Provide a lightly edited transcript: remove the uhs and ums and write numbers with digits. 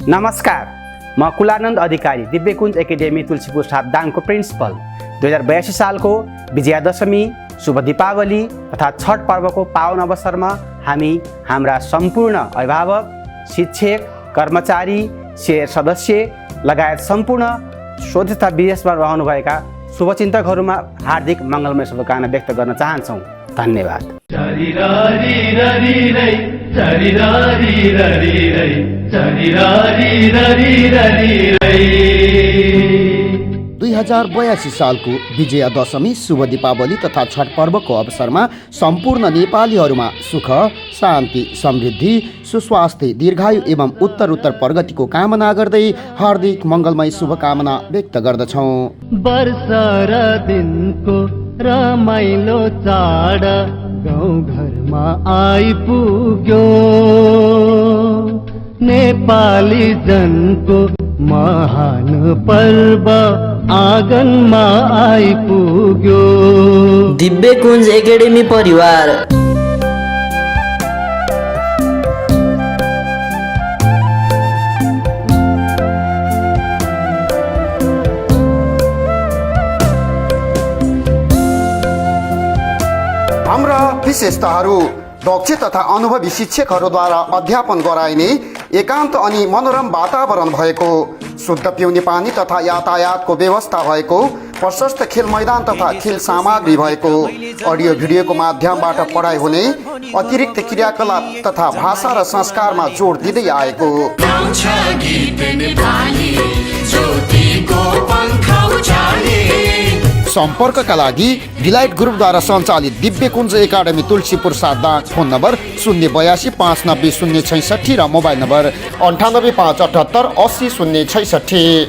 नमस्कार, म कुलानन्द अधिकारी दिव्यकुञ्ज एकाडेमी तुलसीपुर 7 दाङको प्रिन्सिपल। 2082 सालको विजयादशमी, शुभ दीपावली तथा छठ पर्वको पावन अवसरमा हामी हाम्रा सम्पूर्ण अभिभावक, शिक्षक, कर्मचारी, शेयर सदस्य लगायत सम्पूर्ण स्वदेश तथा विदेशमा रहनुभएका शुभचिन्तकहरूमा हार्दिक मङ्गलमय शुभकामना व्यक्त गर्न चाहन्छौँ। धन्यवाद। 2082 सालको विजयादशमी, शुभ दीपावली तथा छठ पर्वको अवसरमा सम्पूर्ण नेपालीहरूमा सुख, शान्ति, समृद्धि, सुस्वास्थ्य, दीर्घायु एवं उत्तर प्रगतिको कामना गर्दै हार्दिक मङ्गलमय शुभकामना व्यक्त गर्दछौँ। वर्ष र दिनको रमाइलो चाड गाउँ घरमा आइपुग्यो, नेपाली जनको महान पर्व आँगनमा आइपुग्यो। दिव्यकुञ्ज एकाडेमी परिवार हाम्रा विशेषताहरू: दक्ष तथा अनुभवी शिक्षकहरूद्वारा अध्यापन गराइने एकान्त अनि मनोरम वातावरण भएको, शुद्ध पिउने पानी तथा यातायातको व्यवस्था भएको, प्रशस्त खेल मैदान तथा खेल सामग्री भएको, अडियो भिडियोको माध्यमबाट पढाइ हुने, अतिरिक्त क्रियाकलाप तथा भाषा र संस्कारमा जोड दिँदै आएको। सम्पर्कका लागि डिलाइट ग्रुपद्वारा सञ्चालित Divyakunj academy Tulsipur 7 Dang, phone number 082 590 066 र मोबाइल नम्बर 98 578 80 066।